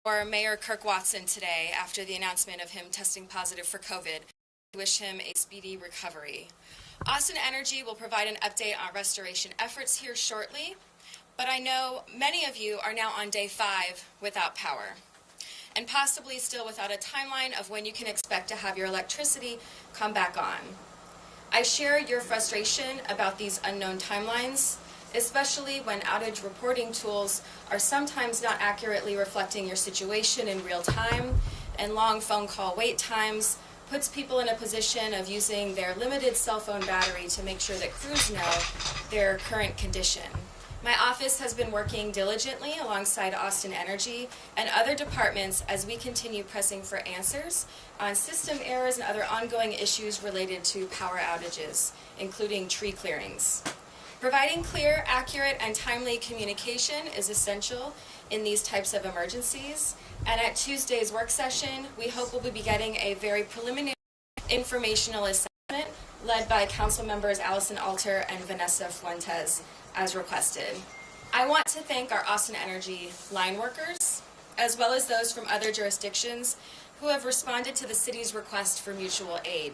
for Mayor Kirk Watson today after the announcement of him testing positive for COVID. I wish him a speedy recovery. Austin Energy will provide an update on restoration efforts here shortly, but I know many of you are now on day 5 without power, and possibly still without a timeline of when you can expect to have your electricity come back on. I share your frustration about these unknown timelines, especially when outage reporting tools are sometimes not accurately reflecting your situation in real time, and long phone call wait times puts people in a position of using their limited cell phone battery to make sure that crews know their current condition. My office has been working diligently alongside Austin Energy and other departments as we continue pressing for answers on system errors and other ongoing issues related to power outages, including tree clearings. Providing clear, accurate, and timely communication is essential in these types of emergencies. And at Tuesday's work session, we hope we'll be getting a very preliminary informational assessment led by Council members Allison Alter and Vanessa Fuentes as requested. I want to thank our Austin Energy line workers, as well as those from other jurisdictions who have responded to the city's request for mutual aid,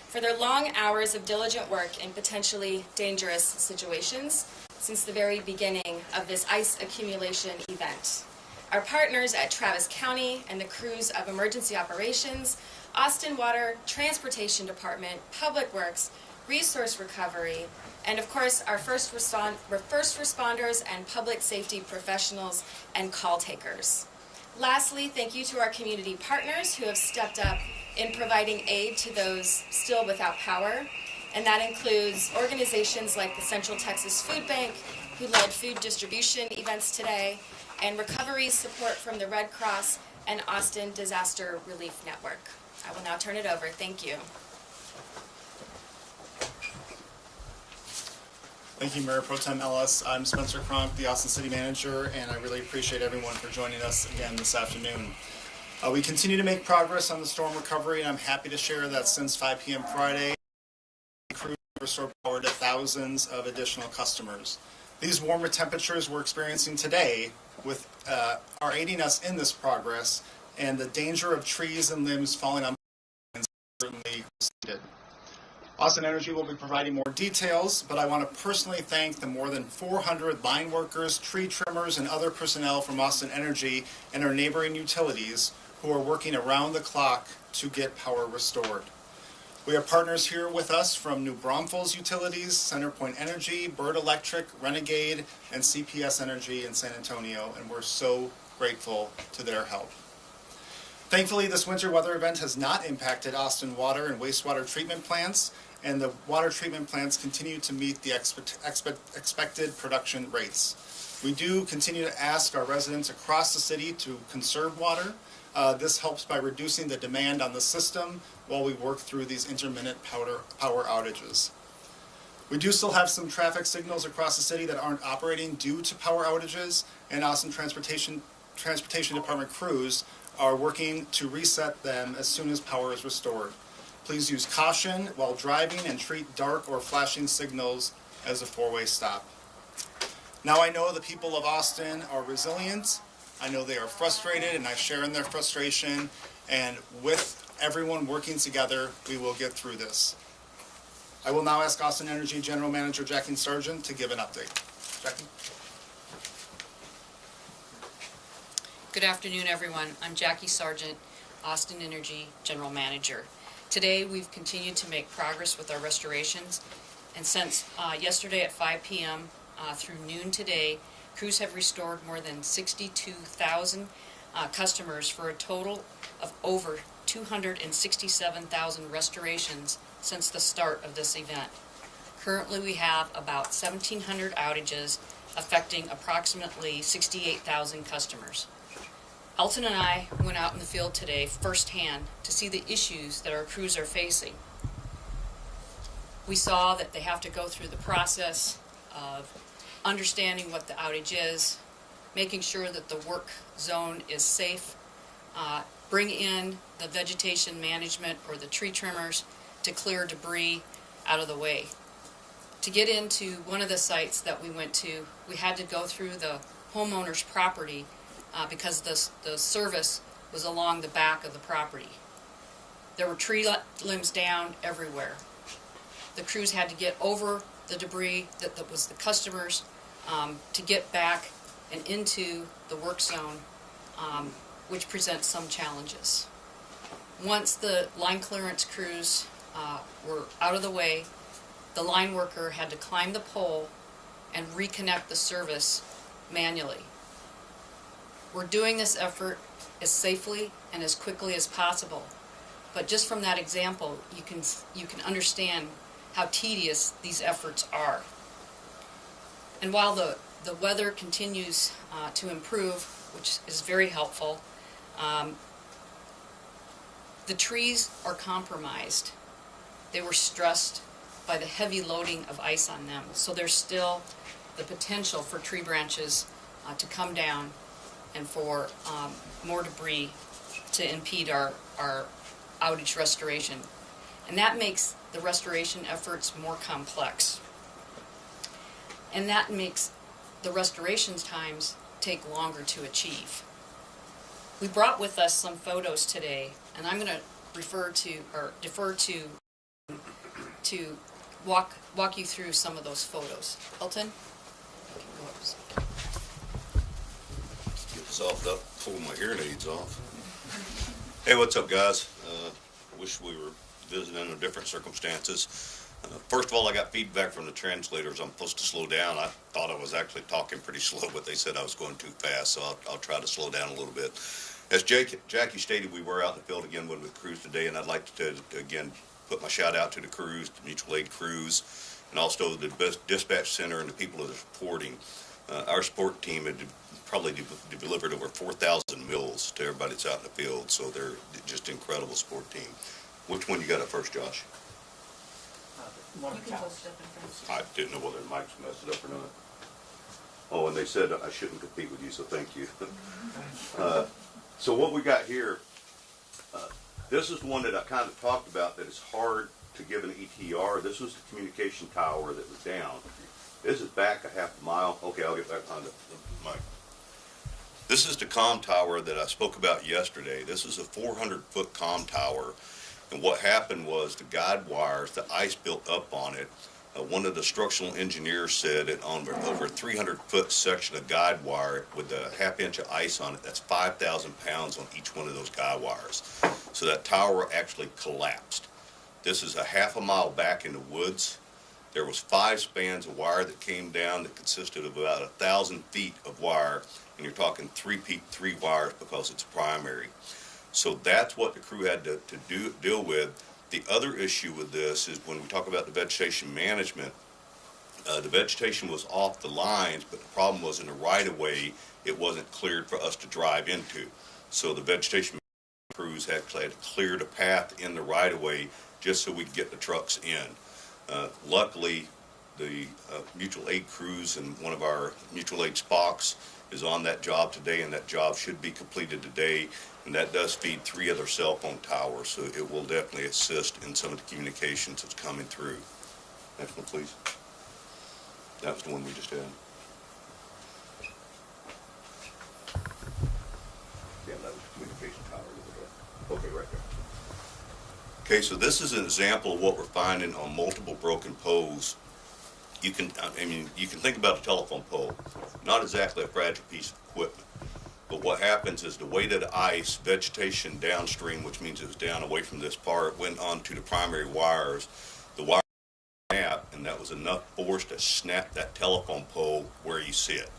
for their long hours of diligent work in potentially dangerous situations since the very beginning of this ice accumulation event. Our partners at Travis County and the crews of Emergency Operations, Austin Water, Transportation Department, Public Works, Resource Recovery, and of course our first responders and public safety professionals and call takers. Lastly, thank you to our community partners who have stepped up in providing aid to those still without power, and that includes organizations like the Central Texas Food Bank, who led food distribution events today, and recovery support from the Red Cross and Austin Disaster Relief Network. I will now turn it over. Thank you. Thank you, Mayor Pro Tem Ellis. I'm Spencer Cronk, the Austin City Manager, and I really appreciate everyone for joining us again this afternoon. We continue to make progress on the storm recovery, and I'm happy to share that since 5 p.m. Friday, crews restored power to thousands of additional customers. These warmer temperatures we're experiencing today are aiding us in this progress, and the danger of trees and limbs falling on is certainly receded. Austin Energy will be providing more details, but I want to personally thank the more than 400 line workers, tree trimmers, and other personnel from Austin Energy and our neighboring utilities who are working around the clock to get power restored. We have partners here with us from New Braunfels Utilities, CenterPoint Energy, Bird Electric, Renegade, and CPS Energy in San Antonio, and we're so grateful to their help. Thankfully, this winter weather event has not impacted Austin water and wastewater treatment plants, and the water treatment plants continue to meet the expected production rates. We do continue to ask our residents across the city to conserve water. This helps by reducing the demand on the system while we work through these intermittent power outages. We do still have some traffic signals across the city that aren't operating due to power outages, and Austin Transportation Department crews are working to reset them as soon as power is restored. Please use caution while driving and treat dark or flashing signals as a four-way stop. Now I know the people of Austin are resilient. I know they are frustrated, and I share in their frustration, and with everyone working together, we will get through this. I will now ask Austin Energy General Manager Jackie Sargent to give an update. Jackie? Good afternoon, everyone. I'm Jackie Sargent, Austin Energy General Manager. Today, we've continued to make progress with our restorations, and since yesterday at 5 p.m. Through noon today, crews have restored more than 62,000 customers for a total of over 267,000 restorations since the start of this event. Currently, we have about 1,700 outages affecting approximately 68,000 customers. Elton and I went out in the field today firsthand to see the issues that our crews are facing. We saw that they have to go through the process of understanding what the outage is, making sure that the work zone is safe, bring in the vegetation management or the tree trimmers to clear debris out of the way. To get into one of the sites that we went to, we had to go through the homeowner's property because the service was along the back of the property. There were tree limbs down everywhere. The crews had to get over the debris that was the customers to get back and into the work zone, which presents some challenges. Once the line clearance crews were out of the way, the line worker had to climb the pole and reconnect the service manually. We're doing this effort as safely and as quickly as possible, but just from that example, you can understand how tedious these efforts are. And while the weather continues to improve, which is very helpful, the trees are compromised. They were stressed by the heavy loading of ice on them, so there's still the potential for tree branches to come down and for more debris to impede our outage restoration. And that makes the restoration efforts more complex. And that makes the restoration times take longer to achieve. We brought with us some photos today, and I'm going to defer to walk you through some of those photos. Elton? Get softened up, pull my hearing aids off. Hey, what's up, guys? Wish we were visiting under different circumstances. First of all, I got feedback from the translators. I'm supposed to slow down. I thought I was actually talking pretty slow, but they said I was going too fast, so I'll try to slow down a little bit. As Jackie stated, we were out in the field again with crews today, and I'd like to again put my shout out to the crews, the mutual aid crews, and also the dispatch center and the people that are supporting. Our support team had probably delivered over 4,000 meals to everybody that's out in the field, so they're just an incredible support team. Which one you got up first, Josh? You can both step in front. I didn't know whether the mic's messed it up or not. Oh, and they said I shouldn't compete with you, so thank you. So what we got here, this is the one that I kind of talked about that is hard to give an ETR. This was the communication tower that was down. This is back a half a mile. Okay, I'll get back on the mic. This is the comm tower that I spoke about yesterday. This is a 400-foot comm tower. And what happened was the guide wires, the ice built up on it. One of the structural engineers said that on over a 300-foot section of guide wire with a half inch of ice on it, that's 5,000 pounds on each one of those guide wires. So that tower actually collapsed. This is a half a mile back in the woods. There was 5 spans of wire that came down that consisted of about 1,000 feet of wire, and you're talking 3 wires because it's primary. So that's what the crew had to deal with. The other issue with this is when we talk about the vegetation management, the vegetation was off the lines, but the problem was in the right-of-way, it wasn't cleared for us to drive into. So the vegetation crews had to clear the path in the right-of-way just so we could get the trucks in. Luckily, the mutual aid crews and one of our mutual aid Spocks is on that job today, and that job should be completed today. And that does feed 3 other cell phone towers, so it will definitely assist in some of the communications that's coming through. Next one, please. That was the one we just had. Yeah, that was the communication tower. Okay, right there. Okay, so this is an example of what we're finding on multiple broken poles. You can think about a telephone pole, not exactly a fragile piece of equipment. But what happens is the weight of the ice, vegetation downstream, which means it was down away from this part, went onto the primary wires. The wire snapped, and that was enough force to snap that telephone pole where you see it.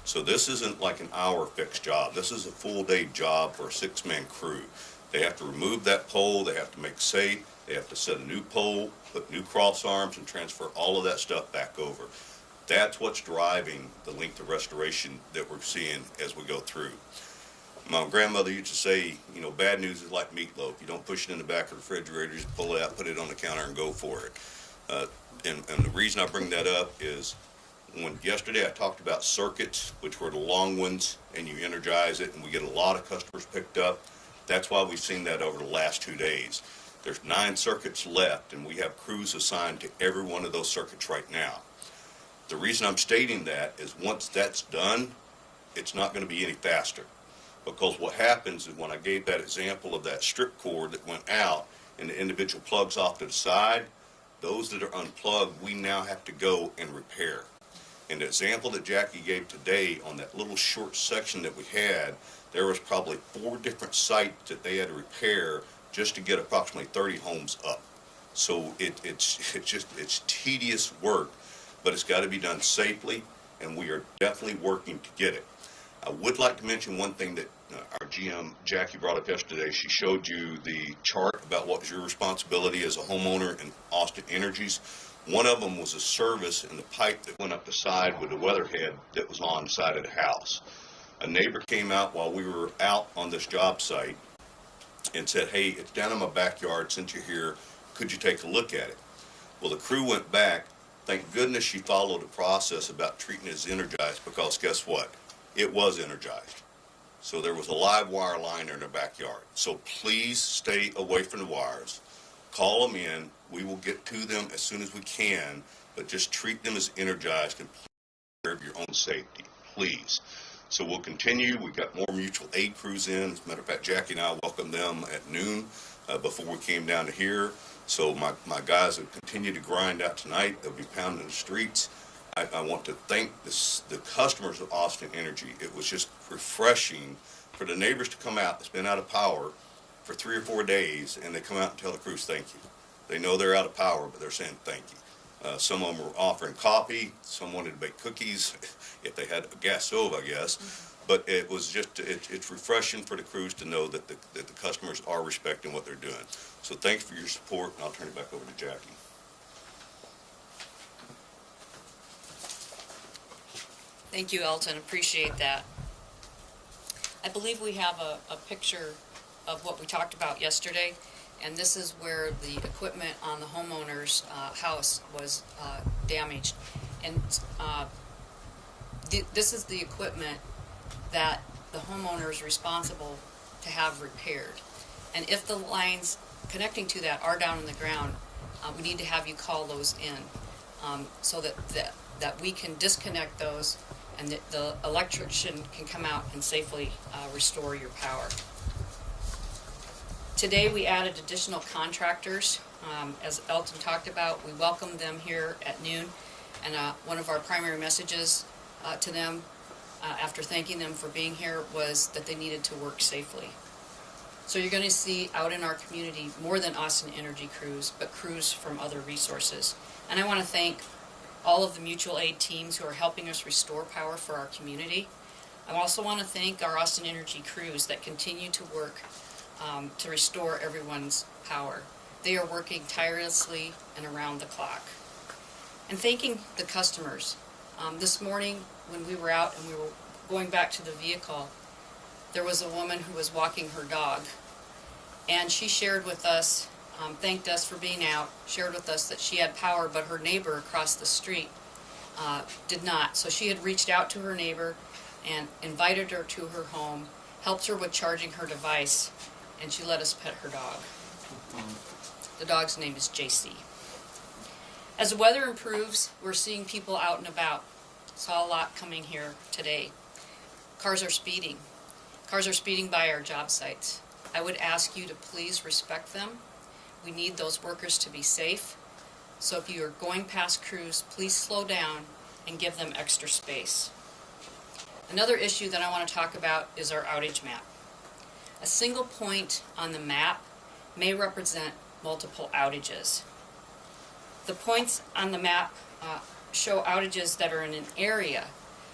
So this isn't like an hour fixed job. This is a full day job for a 6-man crew. They have to remove that pole, they have to make safe, they have to set a new pole, put new cross arms, and transfer all of that stuff back over. That's what's driving the length of restoration that we're seeing as we go through. My grandmother used to say, you know, bad news is like meatloaf. You don't push it in the back of the refrigerator, you just pull it out, put it on the counter, and go for it. And the reason I bring that up is when yesterday I talked about circuits, which were the long ones, and you energize it, and we get a lot of customers picked up. That's why we've seen that over the last 2 days. There's 9 circuits left, and we have crews assigned to every one of those circuits right now. The reason I'm stating that is once that's done, it's not going to be any faster. Because what happens is when I gave that example of that strip cord that went out and the individual plugs off to the side, those that are unplugged, we now have to go and repair. In the example that Jackie gave today on that little short section that we had, there was probably 4 different sites that they had to repair just to get approximately 30 homes up. So it's tedious work, but it's got to be done safely, and we are definitely working to get it. I would like to mention one thing that our GM Jackie brought up yesterday. She showed you the chart about what was your responsibility as a homeowner in Austin Energy's. One of them was a service in the pipe that went up the side with the weatherhead that was on the side of the house. A neighbor came out while we were out on this job site and said, "Hey, it's down in my backyard. Since you're here, could you take a look at it?" Well, the crew went back. Thank goodness she followed the process about treating it as energized, because guess what? It was energized. So there was a live wire line in their backyard. So please stay away from the wires. Call them in. We will get to them as soon as we can, but just treat them as energized and take care of your own safety, please. So we'll continue. We've got more mutual aid crews in. As a matter of fact, Jackie and I welcomed them at noon before we came down to here. So my guys will continue to grind out tonight. They'll be pounding the streets. I want to thank the customers of Austin Energy. It was just refreshing for the neighbors to come out that's been out of power for 3 or 4 days, and they come out and tell the crews thank you. They know they're out of power, but they're saying thank you. Some of them were offering coffee. Some wanted to bake cookies if they had a gas stove, I guess. But it was just, it's refreshing for the crews to know that the customers are respecting what they're doing. So thanks for your support, and I'll turn it back over to Jackie. Thank you, Elton. Appreciate that. I believe we have a picture of what we talked about yesterday, and this is where the equipment on the homeowner's house was damaged. And this is the equipment that the homeowner is responsible to have repaired. And if the lines connecting to that are down in the ground, we need to have you call those in so that we can disconnect those and the electrician can come out and safely restore your power. Today we added additional contractors. As Elton talked about, we welcomed them here at noon, and one of our primary messages to them after thanking them for being here was that they needed to work safely. So you're going to see out in our community more than Austin Energy crews, but crews from other resources. And I want to thank all of the mutual aid teams who are helping us restore power for our community. I also want to thank our Austin Energy crews that continue to work to restore everyone's power. They are working tirelessly and around the clock. And thanking the customers. This morning when we were out and we were going back to the vehicle, there was a woman who was walking her dog, and she shared with us, thanked us for being out, shared with us that she had power, but her neighbor across the street did not. So she had reached out to her neighbor and invited her to her home, helped her with charging her device, and she let us pet her dog. The dog's name is JC. As the weather improves, we're seeing people out and about. Saw a lot coming here today. Cars are speeding. Cars are speeding by our job sites. I would ask you to please respect them. We need those workers to be safe. So if you are going past crews, please slow down and give them extra space. Another issue that I want to talk about is our outage map. A single point on the map may represent multiple outages. The points on the map show outages that are in an area.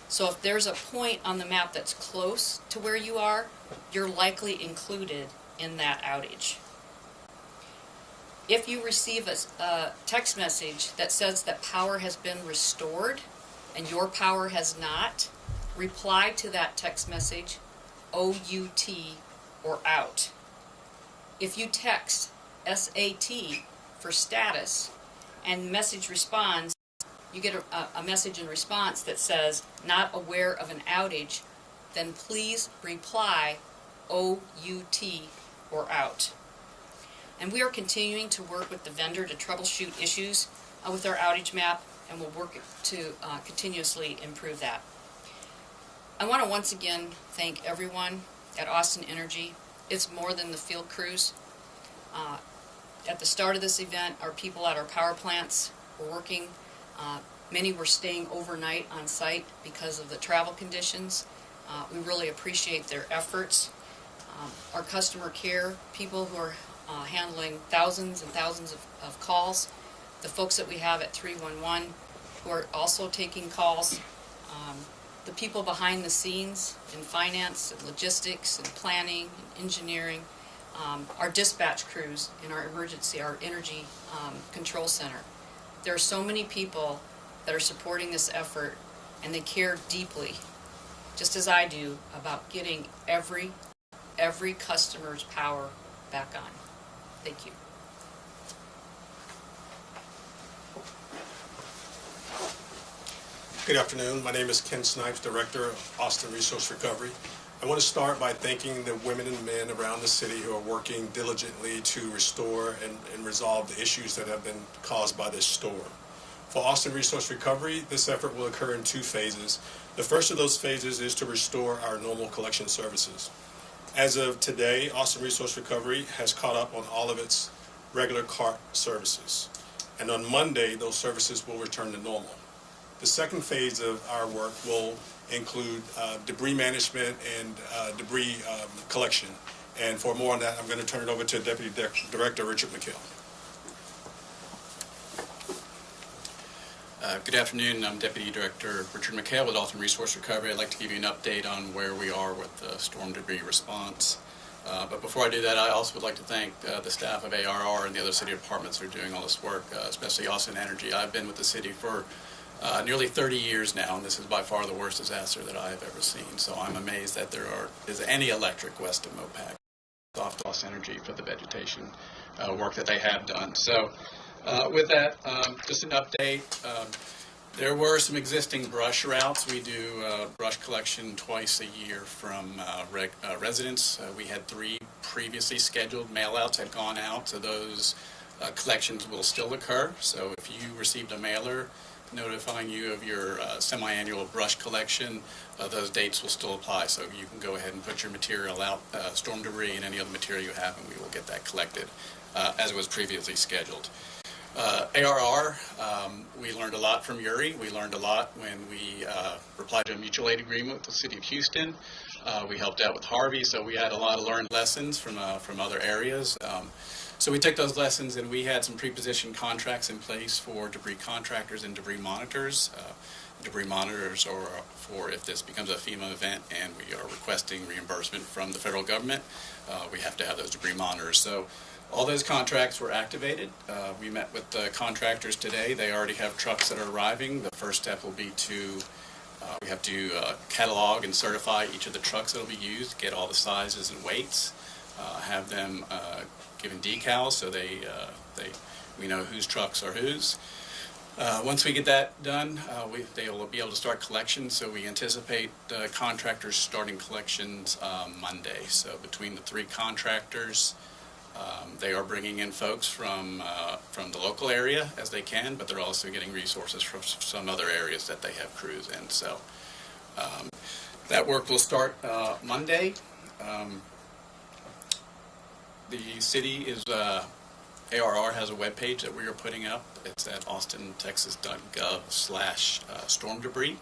So if there's a point on the map that's close to where you are, you're likely included in that outage. If you receive a text message that says that power has been restored and your power has not, reply to that text message, OUT or out. If you text SAT for status and message responds, you get a message in response that says not aware of an outage, then please reply OUT or out. And we are continuing to work with the vendor to troubleshoot issues with our outage map, and we'll work to continuously improve that. I want to once again thank everyone at Austin Energy. It's more than the field crews. At the start of this event, our people at our power plants were working. Many were staying overnight on site because of the travel conditions. We really appreciate their efforts. Our customer care people who are handling thousands and thousands of calls, the folks that we have at 311 who are also taking calls, the people behind the scenes in finance and logistics and planning and engineering, our dispatch crews in our energy control center. There are so many people that are supporting this effort, and they care deeply, just as I do, about getting every customer's power back on. Thank you. Good afternoon. My name is Ken Snipes, Director of Austin Resource Recovery. I want to start by thanking the women and men around the city who are working diligently to restore and resolve the issues that have been caused by this storm. For Austin Resource Recovery, this effort will occur in 2 phases. The first of those phases is to restore our normal collection services. As of today, Austin Resource Recovery has caught up on all of its regular cart services. And on Monday, those services will return to normal. The second phase of our work will include debris management and debris collection. And for more on that, I'm going to turn it over to Deputy Director Richard McHale. Good afternoon. I'm Deputy Director Richard McHale with Austin Resource Recovery. I'd like to give you an update on where we are with the storm debris response. But before I do that, I also would like to thank the staff of ARR and the other city departments who are doing all this work, especially Austin Energy. I've been with the city for nearly 30 years now, and this is by far the worst disaster that I have ever seen. So I'm amazed that there is any electric west of Mopac. Off to Austin Energy for the vegetation work that they have done. So with that, just an update. There were some existing brush routes. We do brush collection twice a year from residents. We had 3 previously scheduled mail-outs had gone out, so those collections will still occur. So if you received a mailer notifying you of your semi-annual brush collection, those dates will still apply. So you can go ahead and put your material out, storm debris and any other material you have, and we will get that collected as it was previously scheduled. ARR, we learned a lot from Uri. We learned a lot when we replied to a mutual aid agreement with the City of Houston. We helped out with Harvey, so we had a lot of learned lessons from other areas. So we took those lessons and we had some pre-positioned contracts in place for debris contractors and debris monitors. Debris monitors are for if this becomes a FEMA event and we are requesting reimbursement from the federal government, we have to have those debris monitors. So all those contracts were activated. We met with the contractors today. They already have trucks that are arriving. The first step will be to we have to catalog and certify each of the trucks that will be used, get all the sizes and weights, have them given decals so we know whose trucks are whose. Once we get that done, they will be able to start collections. So we anticipate contractors starting collections Monday. So between the 3 contractors, they are bringing in folks from the local area as they can, but they're also getting resources from some other areas that they have crews in. So that work will start Monday. The city is, ARR has a webpage that we are putting up. It's at austintexas.gov/storm debris.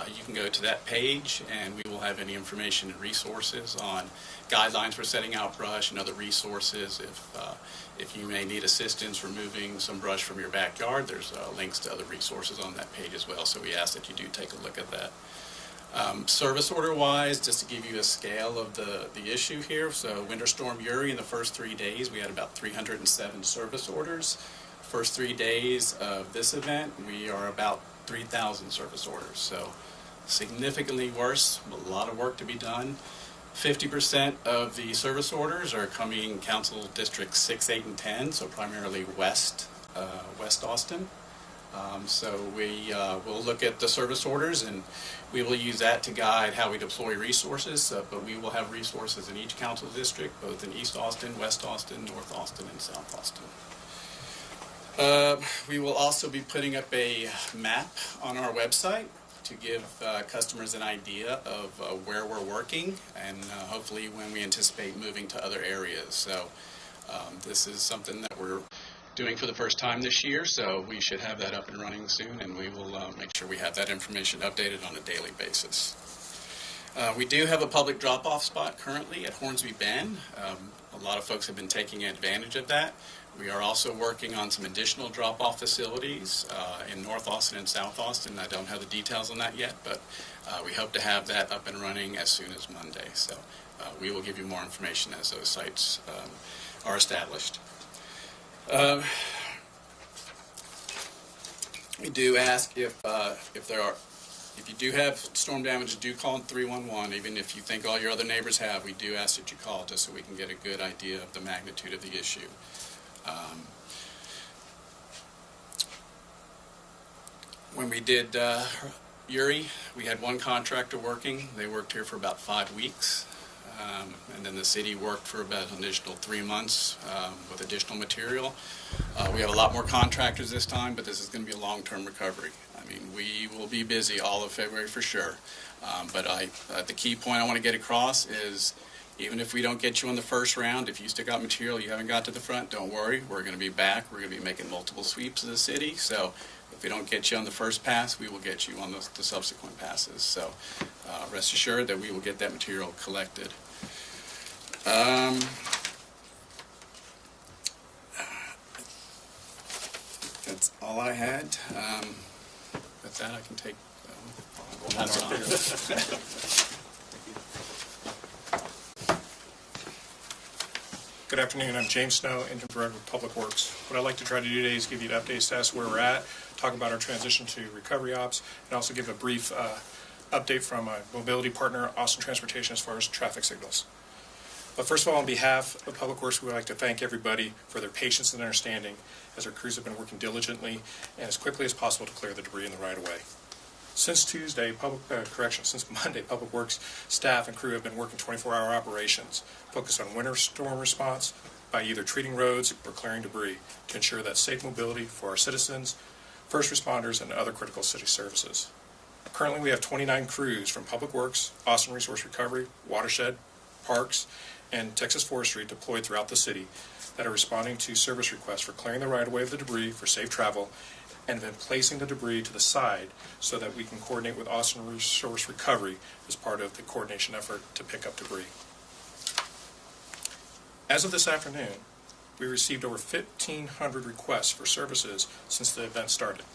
You can go to that page and we will have any information and resources on guidelines for setting out brush and other resources. If you may need assistance removing some brush from your backyard, there's links to other resources on that page as well. So we ask that you do take a look at that. Service order wise, just to give you a scale of the issue here. So Winter Storm Uri, in the first 3 days, we had about 307 service orders. First 3 days of this event, we are about 3,000 service orders. So significantly worse, a lot of work to be done. 50% of the service orders are coming Council Districts 6, 8, and 10, so primarily West Austin. So we will look at the service orders and we will use that to guide how we deploy resources, but we will have resources in each council district, both in East Austin, West Austin, North Austin, and South Austin. We will also be putting up a map on our website to give customers an idea of where we're working and hopefully when we anticipate moving to other areas. So this is something that we're doing for the first time this year, so we should have that up and running soon, and we will make sure we have that information updated on a daily basis. We do have a public drop-off spot currently at Hornsby Bend. A lot of folks have been taking advantage of that. We are also working on some additional drop-off facilities in North Austin and South Austin. I don't have the details on that yet, but we hope to have that up and running as soon as Monday. So we will give you more information as those sites are established. We do ask if you do have storm damage, do call 311. Even if you think all your other neighbors have, we do ask that you call just so we can get a good idea of the magnitude of the issue. When we did Uri, we had one contractor working. They worked here for about 5 weeks. And then the city worked for about an additional 3 months with additional material. We have a lot more contractors this time, but this is going to be a long-term recovery. I mean, we will be busy all of February for sure. But the key point I want to get across is even if we don't get you on the first round, if you stick out material you haven't got to the front, don't worry. We're going to be back. We're going to be making multiple sweeps of the city. So if we don't get you on the first pass, we will get you on the subsequent passes. So rest assured that we will get that material collected. That's all I had. With that, I can take. We'll pass on. Good afternoon. I'm James Snow, Interim Director of Public Works. What I'd like to try to do today is give you an update status where we're at, talk about our transition to recovery ops, and also give a brief update from my mobility partner, Austin Transportation, as far as traffic signals. But first of all, on behalf of Public Works, we would like to thank everybody for their patience and understanding as our crews have been working diligently and as quickly as possible to clear the debris in the right-of-way. Since Monday, Public Works staff and crew have been working 24-hour operations focused on winter storm response by either treating roads or clearing debris to ensure that safe mobility for our citizens, first responders, and other critical city services. Currently, we have 29 crews from Public Works, Austin Resource Recovery, Watershed, Parks, and Texas Forestry deployed throughout the city that are responding to service requests for clearing the right-of-way of the debris for safe travel and then placing the debris to the side so that we can coordinate with Austin Resource Recovery as part of the coordination effort to pick up debris. As of this afternoon, we received over 1,500 requests for services since the event started.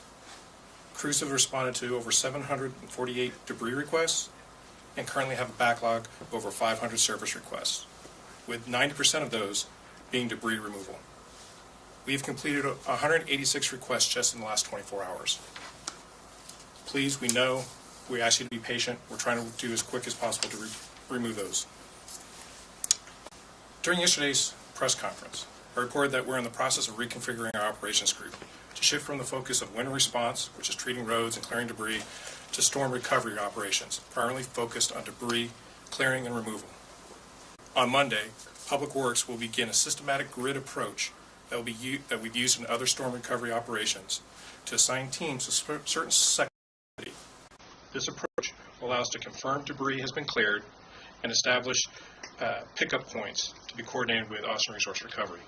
Crews have responded to over 748 debris requests and currently have a backlog of over 500 service requests, with 90% of those being debris removal. We have completed 186 requests just in the last 24 hours. Please, we know, we ask you to be patient. We're trying to do as quick as possible to remove those. During yesterday's press conference, I reported that we're in the process of reconfiguring our operations group to shift from the focus of winter response, which is treating roads and clearing debris, to storm recovery operations, primarily focused on debris clearing and removal. On Monday, Public Works will begin a systematic grid approach that we've used in other storm recovery operations to assign teams to certain sections. This approach will allow us to confirm debris has been cleared and establish pickup points to be coordinated with Austin Resource Recovery.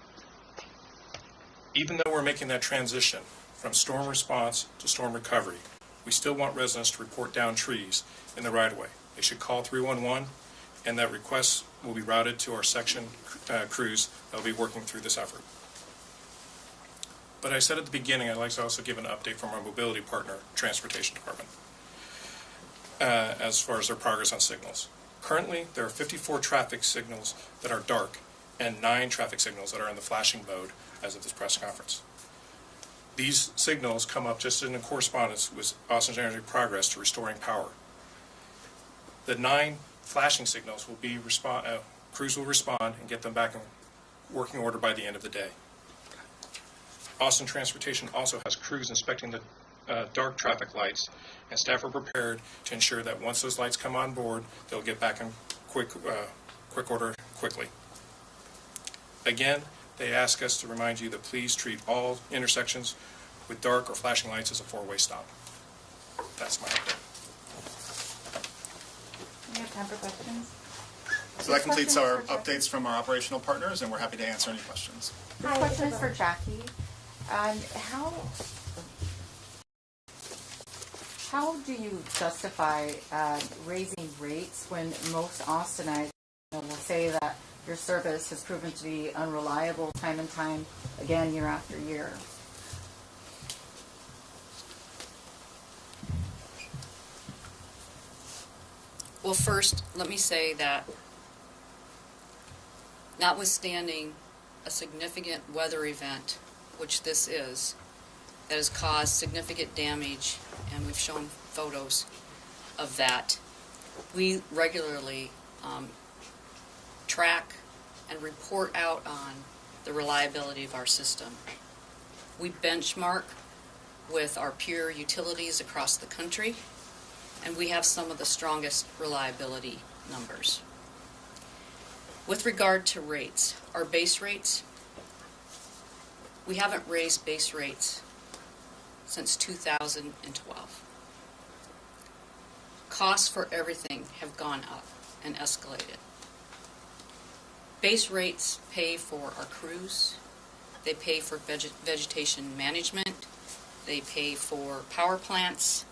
Even though we're making that transition from storm response to storm recovery, we still want residents to report down trees in the right-of-way. They should call 311, and that request will be routed to our section crews that will be working through this effort. But I said at the beginning, I'd like to also give an update from our mobility partner, Transportation Department, as far as their progress on signals. Currently, there are 54 traffic signals that are dark and 9 traffic signals that are in the flashing mode as of this press conference. These signals come up just in correspondence with Austin's Energy progress to restoring power. The 9 flashing signals will be crews will respond and get them back in working order by the end of the day. Austin Transportation also has crews inspecting the dark traffic lights, and staff are prepared to ensure that once those lights come on board, they'll get back in quick order quickly. Again, they ask us to remind you that please treat all intersections with dark or flashing lights as a 4-way stop. That's my update. We have time for questions. So that completes our updates from our operational partners, and we're happy to answer any questions. This question is for Jackie. How do you justify raising rates when most Austinites will say that your service has proven to be unreliable time and time again, year after year? Well, first, let me say that notwithstanding a significant weather event, which this is, that has caused significant damage, and we've shown photos of that, we regularly track and report out on the reliability of our system. We benchmark with our peer utilities across the country, and we have some of the strongest reliability numbers. With regard to rates, our base rates, we haven't raised base rates since 2012. Costs for everything have gone up and escalated. Base rates pay for our crews, they pay for vegetation management, they pay for power plants,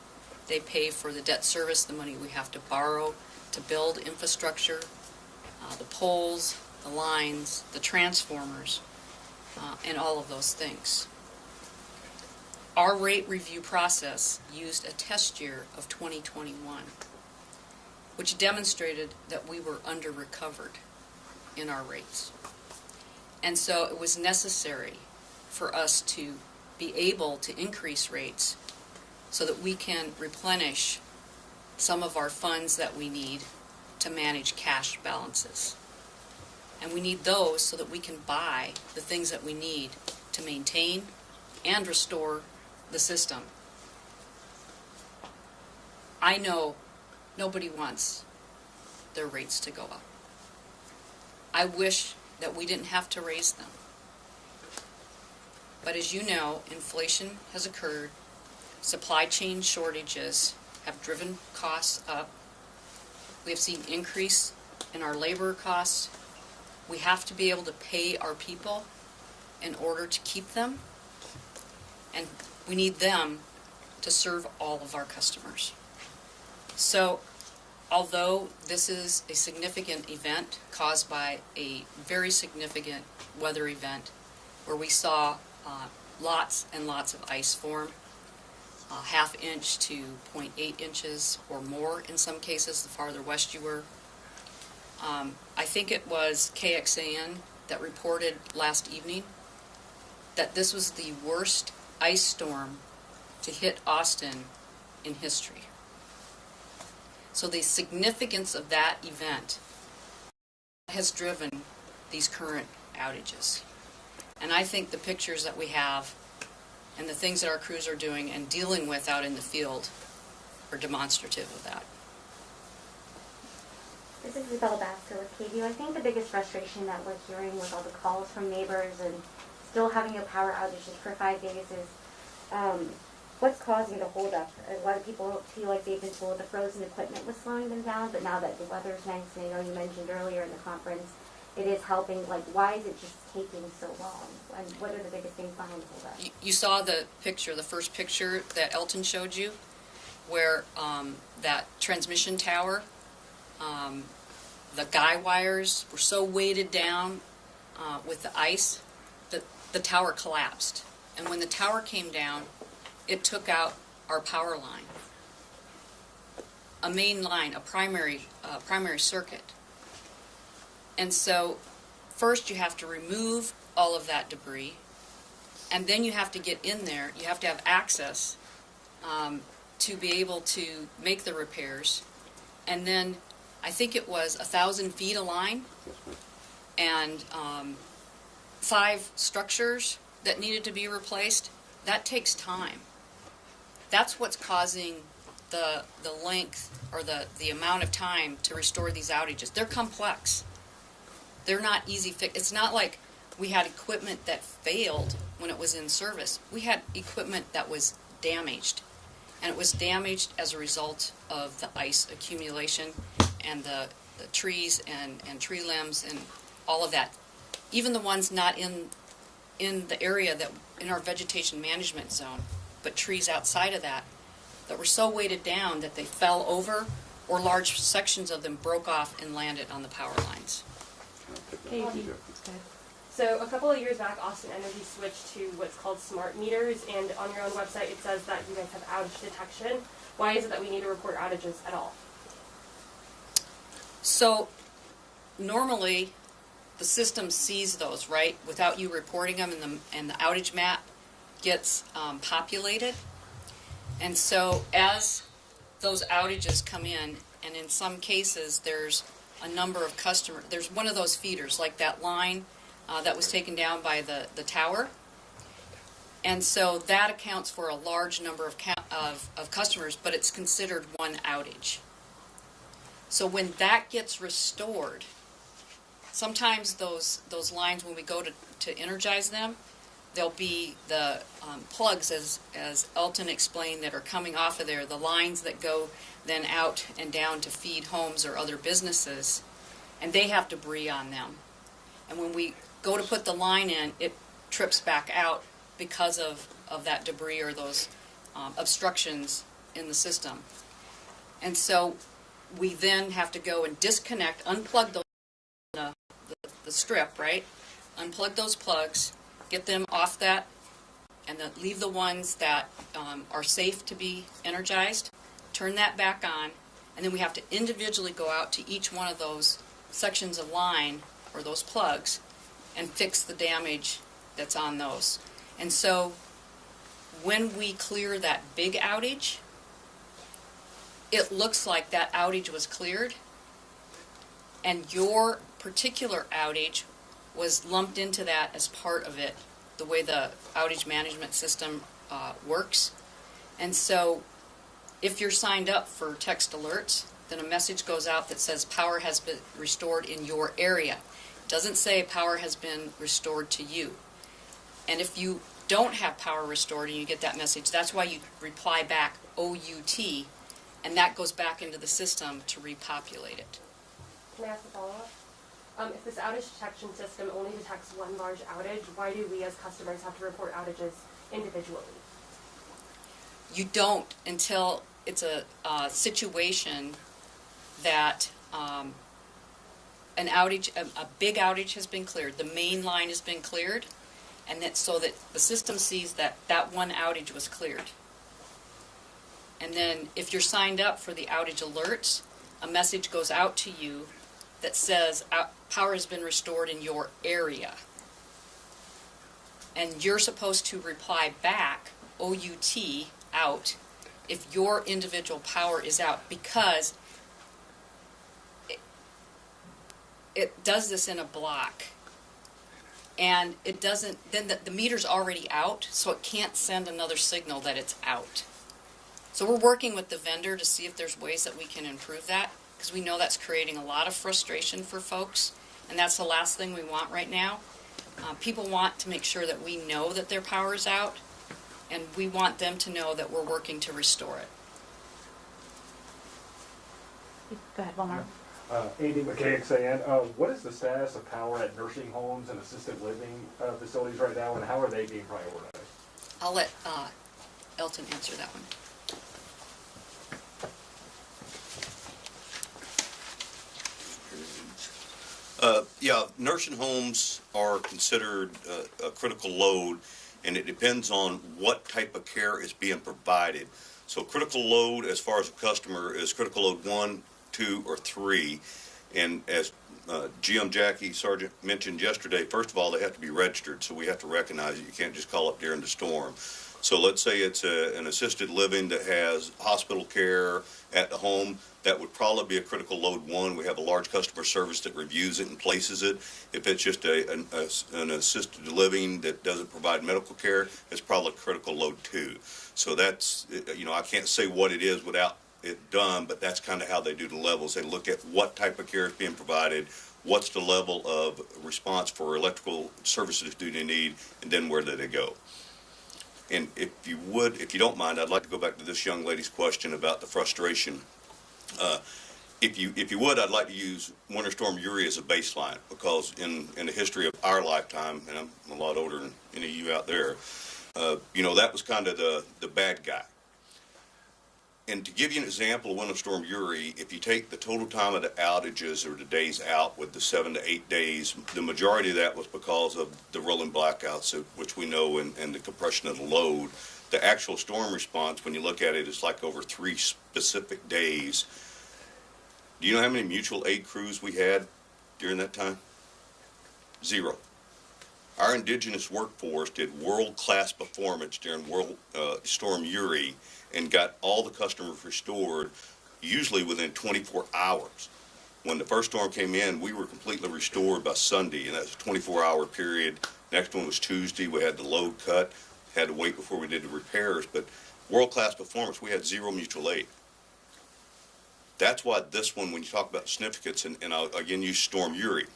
they pay for the debt service, the money we have to borrow to build infrastructure, the poles, the lines, the transformers, and all of those things. Our rate review process used a test year of 2021, which demonstrated that we were under-recovered in our rates. And so it was necessary for us to be able to increase rates so that we can replenish some of our funds that we need to manage cash balances. And we need those so that we can buy the things that we need to maintain and restore the system. I know nobody wants their rates to go up. I wish that we didn't have to raise them. But as you know, inflation has occurred, supply chain shortages have driven costs up. We have seen increase in our labor costs. We have to be able to pay our people in order to keep them, and we need them to serve all of our customers. So, although this is a significant event caused by a very significant weather event where we saw lots and lots of ice form, ½ inch to 0.8 inches or more in some cases, the farther west you were. I think it was KXAN that reported last evening that this was the worst ice storm to hit Austin in history. So the significance of that event has driven these current outages. And I think the pictures that we have and the things that our crews are doing and dealing with out in the field are demonstrative of that. This is Isabella Basker with KVUE. I think the biggest frustration that we're hearing with all the calls from neighbors and still having a power outage for 5 days is what's causing the holdup. A lot of people feel like they've been told the frozen equipment was slowing them down, but now that the weather's nice, and I know you mentioned earlier in the conference, it is helping. Like, why is it just taking so long? And what are the biggest things behind the holdup? You saw the picture, the first picture that Elton showed you, where that transmission tower, the guy wires were so weighted down with the ice that the tower collapsed. And when the tower came down, it took out our power line, a main line, a primary circuit. And so first you have to remove all of that debris, and then you have to get in there. You have to have access to be able to make the repairs. And then I think it was 1,000 feet of line and 5 structures that needed to be replaced. That takes time. That's what's causing the length or the amount of time to restore these outages. They're complex. They're not easy fix. It's not like we had equipment that failed when it was in service. We had equipment that was damaged, and it was damaged as a result of the ice accumulation and the trees and tree limbs and all of that. Even the ones not in the area that in our vegetation management zone, but trees outside of that were so weighted down that they fell over, or large sections of them broke off and landed on the power lines. Thank you. So a couple of years back, Austin Energy switched to what's called smart meters, and on your own website it says that you guys have outage detection. Why is it that we need to report outages at all? So normally the system sees those, right, without you reporting them, and the outage map gets populated. And so as those outages come in, and in some cases there's a number of customers, there's one of those feeders, like that line that was taken down by the tower. And so that accounts for a large number of customers, but it's considered one outage. So when that gets restored, sometimes those lines, when we go to energize them, there'll be the plugs, as Elton explained, that are coming off of there, the lines that go then out and down to feed homes or other businesses, and they have debris on them. And when we go to put the line in, it trips back out because of that debris or those obstructions in the system. And so we then have to go and disconnect, unplug the strip, right? Unplug those plugs, get them off that, and then leave the ones that are safe to be energized, turn that back on, and then we have to individually go out to each one of those sections of line or those plugs and fix the damage that's on those. And so when we clear that big outage, it looks like that outage was cleared, and your particular outage was lumped into that as part of it, the way the outage management system works. And so if you're signed up for text alerts, then a message goes out that says power has been restored in your area. It doesn't say power has been restored to you. And if you don't have power restored and you get that message, that's why you reply back OUT, and that goes back into the system to repopulate it. Can I ask a follow-up? If this outage detection system only detects one large outage, why do we as customers have to report outages individually? You don't until it's a situation that an outage, a big outage has been cleared, the main line has been cleared, and that so that the system sees that that one outage was cleared. And then if you're signed up for the outage alerts, a message goes out to you that says power has been restored in your area. And you're supposed to reply back, OUT, out, if your individual power is out, because it does this in a block. And it doesn't, then the meter's already out, so it can't send another signal that it's out. So we're working with the vendor to see if there's ways that we can improve that, because we know that's creating a lot of frustration for folks, and that's the last thing we want right now. People want to make sure that we know that their power is out, and we want them to know that we're working to restore it. Go ahead, Walmart. Andy McKay, XAN. What is the status of power at nursing homes and assisted living facilities right now, and how are they being prioritized? I'll let Elton answer that one. Yeah, nursing homes are considered a critical load, and it depends on what type of care is being provided. So critical load, as far as a customer, is critical load 1, 2, or 3. And as GM Jackie Sargent mentioned yesterday, first of all, they have to be registered, so we have to recognize it. You can't just call up during the storm. So let's say it's an assisted living that has hospital care at the home. That would probably be a critical load 1. We have a large customer service that reviews it and places it. If it's just an assisted living that doesn't provide medical care, it's probably critical load 2. So that's, I can't say what it is without it done, but that's kind of how they do the levels. They look at what type of care is being provided, what's the level of response for electrical services do they need, and then where do they go. And if you don't mind, I'd like to go back to this young lady's question about the frustration. If you would, I'd like to use Winter Storm Uri as a baseline, because in the history of our lifetime, and I'm a lot older than any of you out there, that was kind of the bad guy. And to give you an example of Winter Storm Uri, if you take the total time of the outages or the days out with the 7 to 8 days, the majority of that was because of the rolling blackouts, which we know, and the compression of the load. The actual storm response, when you look at it, is like over 3 specific days. Do you know how many mutual aid crews we had during that time? 0. Our indigenous workforce did world-class performance during Storm Uri and got all the customers restored, usually within 24 hours. When the first storm came in, we were completely restored by Sunday, and that's a 24-hour period. Next one was Tuesday. We had the load cut, had to wait before we did the repairs, but world-class performance, we had 0 mutual aid. That's why this one, when you talk about significance, and I'll again use Storm Uri.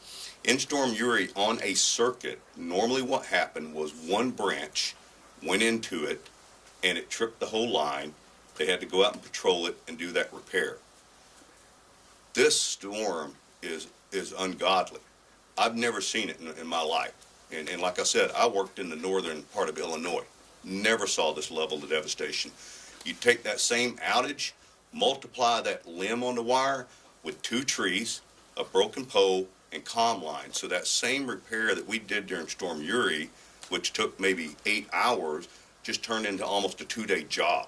In Storm Uri, on a circuit, normally what happened was one branch went into it, and it tripped the whole line. They had to go out and patrol it and do that repair. This storm is ungodly. I've never seen it in my life. And like I said, I worked in the northern part of Illinois. Never saw this level of devastation. You take that same outage, multiply that limb on the wire with 2 trees, a broken pole, and comm line. So that same repair that we did during Storm Uri, which took maybe 8 hours, just turned into almost a 2-day job.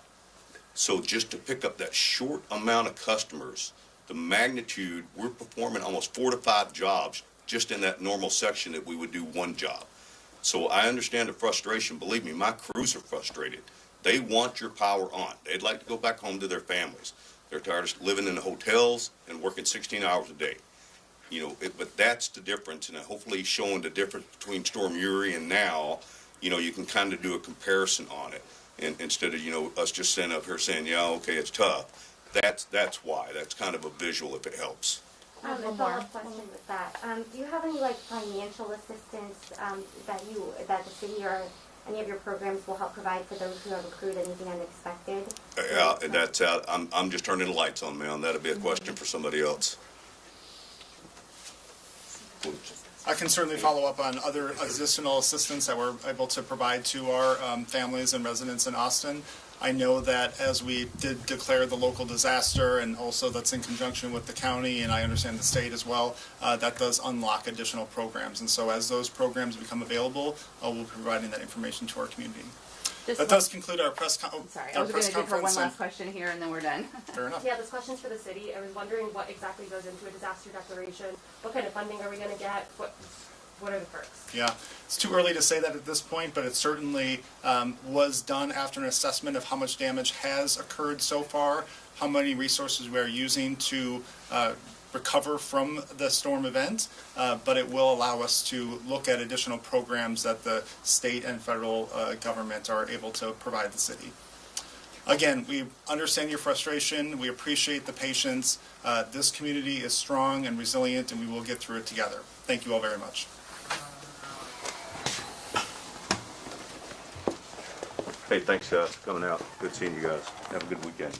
So just to pick up that short amount of customers, the magnitude, we're performing almost 4 to 5 jobs just in that normal section that we would do 1 job. So I understand the frustration. Believe me, my crews are frustrated. They want your power on. They'd like to go back home to their families. They're tired of living in the hotels and working 16 hours a day. But that's the difference, and hopefully showing the difference between Storm Uri and now, you can kind of do a comparison on it. And instead of, us just sitting up here saying, yeah, okay, it's tough. That's why. That's kind of a visual, if it helps. A follow-up question with that. Do you have any financial assistance that the city or any of your programs will help provide for those who have accrued anything unexpected? Yeah, that's out. I'm just turning the lights on, man. That'll be a question for somebody else. I can certainly follow up on other additional assistance that we're able to provide to our families and residents in Austin. I know that as we did declare the local disaster, and also that's in conjunction with the county, and I understand the state as well, that does unlock additional programs. And so as those programs become available, we'll be providing that information to our community. That does conclude our press conference. Sorry, I was going to do for one last question here, and then we're done. Fair enough. Yeah, this question's for the city. I was wondering what exactly goes into a disaster declaration. What kind of funding are we going to get? What are the perks? Yeah, it's too early to say that at this point, but it certainly was done after an assessment of how much damage has occurred so far, how many resources we are using to recover from the storm event, but it will allow us to look at additional programs that the state and federal government are able to provide the city. Again, we understand your frustration. We appreciate the patience. This community is strong and resilient, and we will get through it together. Thank you all very much. Hey, thanks guys for coming out. Good seeing you guys. Have a good weekend.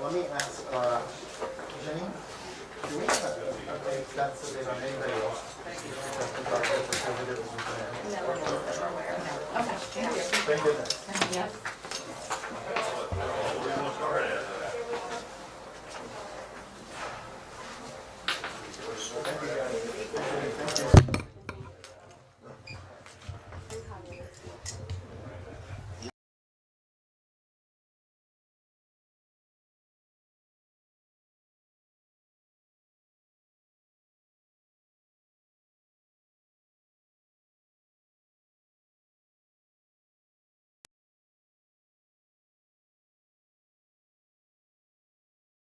Let me ask, Jenny, do we have a stats survey on anybody else? No, we're aware of that. Okay. Thank goodness. Yep.